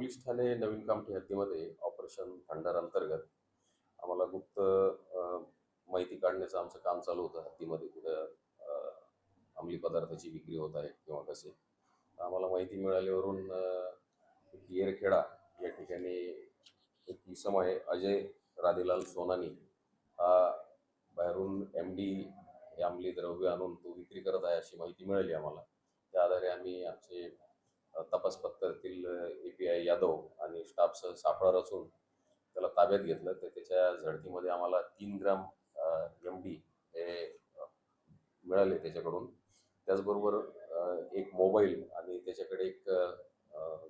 Police Thane नवीन Kamthi हद्दीमध्ये operation thunder अंतर्गत आम्हाला गुप्त माहिती काढण्याचं आमचं काम चालू होतं. हद्दीमध्ये कुठं अंमली पदार्थाची विक्री होत आहे किंवा कसे. आम्हाला माहिती मिळाल्यावरून येरखेडा या ठिकाणी एक इसम आहे अजय राधेलाल सोनानी, हा बाहेरून MD हे अंमली द्रव्य आणून तो विक्री करत आहे अशी माहिती मिळाली आम्हाला. त्या आधारे आम्ही आमचे तपास पथकातील API यादव आणि स्टाफसह सापळा रचून त्याला ताब्यात घेतलं. तर त्याच्या झडतीमध्ये आम्हाला 3 ग्राम MD हे मिळाले त्याच्याकडून. त्याचबरोबर एक मोबाईल आणि त्याच्याकडे एक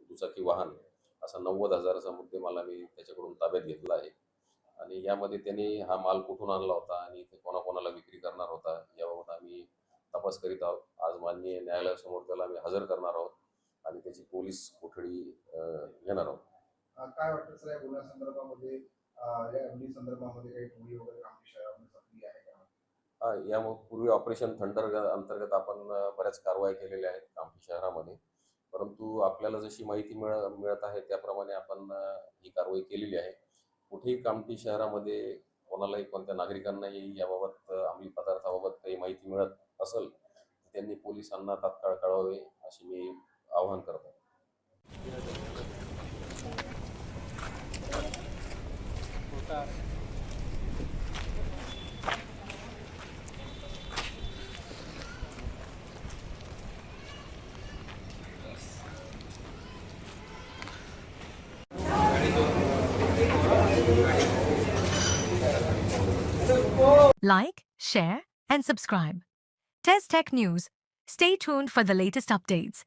दुचाकी वाहन असा 90,000चा मुद्देमाल आम्ही त्याच्याकडून ताब्यात घेतला आहे. आणि यामध्ये त्यांनी हा माल कुठून आणला होता आणि ते कोणाकोणाला विक्री करणार होता याबाबत आम्ही तपास करीत आहोत. आज माननीय न्यायालयासमोर त्याला आम्ही हजर करणार आहोत आणि त्याची पोलीस कोठडी घेणार आहोत. काय वाटतं सर या गुन्ह्यासंदर्भामध्ये या MD संदर्भामध्ये काही टोळी वगैरे आमच्या शहरामध्ये सक्रिय आहे का? यापूर्वी ऑपरेशन थंडर अंतर्गत आपण बऱ्याच कारवाई केलेल्या आहेत कामठी शहरामध्ये. परंतु आपल्याला जशी माहिती मिळत आहे त्याप्रमाणे आपण ही कारवाई केलेली आहे. कुठेही कामठी शहरामध्ये कोणालाही कोणत्या नागरिकांनाही याबाबत अंमली पदार्थाबाबत काही माहिती मिळत असेल तर त्यांनी पोलिसांना तात्काळ कळवावे अशी मी आवाहन करतो. Like, share, and subscribe. Test Tech News. Stay tuned for the latest updates.